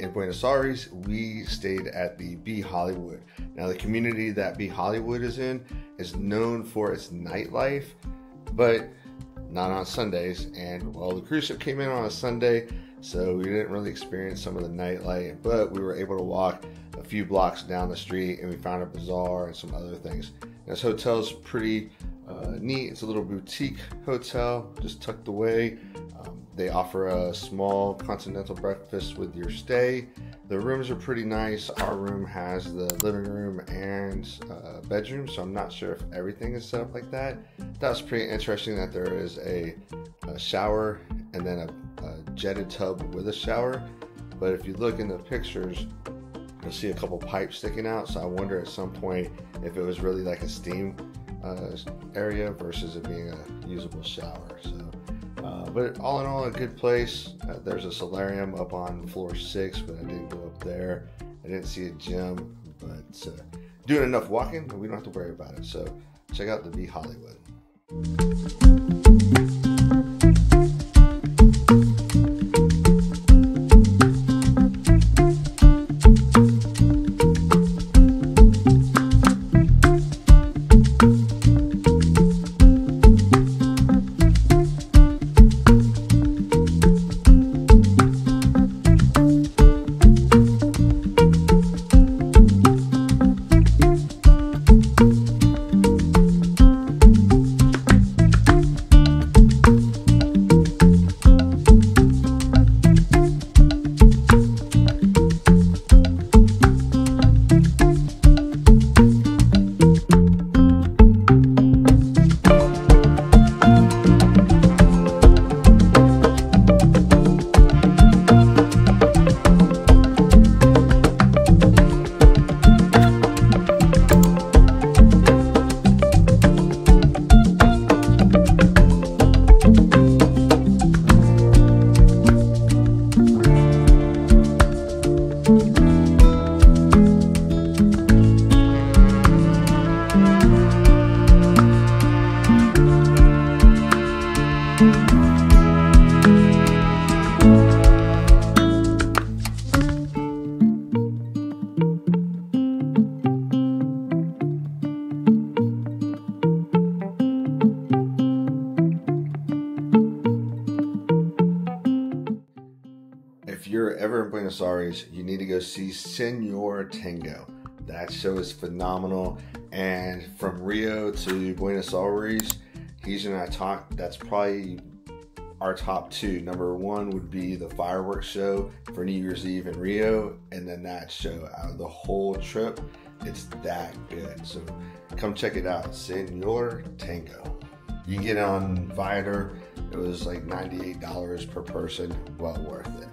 in Buenos Aires, we stayed at the Be Hollywood. Now, the community that Be Hollywood is in is known for its nightlife, but not on Sundays. And well, the cruise ship came in on a Sunday, so we didn't really experience some of the nightlife, but we were able to walk a few blocks down the street and we found a bazaar and some other things. This hotel's pretty neat. It's a little boutique hotel just tucked away. They offer a small continental breakfast with your stay. The rooms are pretty nice. Our room has the living room and bedroom, so I'm not sure if everything is set up like that. That's pretty interesting that there is a shower and then a jetted tub with a shower. But if you look in the pictures, you'll see a couple pipes sticking out. So I wonder at some point if it was really like a steam area versus it being a usable shower. So. But all in all, a good place. There's a solarium up on floor 6, but I didn't go up there. I didn't see a gym, but doing enough walking, we don't have to worry about it. So check out the Be Hollywood. If you're ever in Buenos Aires, you need to go see Senor Tango. That show is phenomenal. And from Rio to Buenos Aires, he's and I talked, that's probably our top 2. Number 1 would be the fireworks show for New Year's Eve in Rio, and then that show. Out of the whole trip, it's that good. So come check it out, Senor Tango. You can get on Viator. It was like $98 per person, well worth it.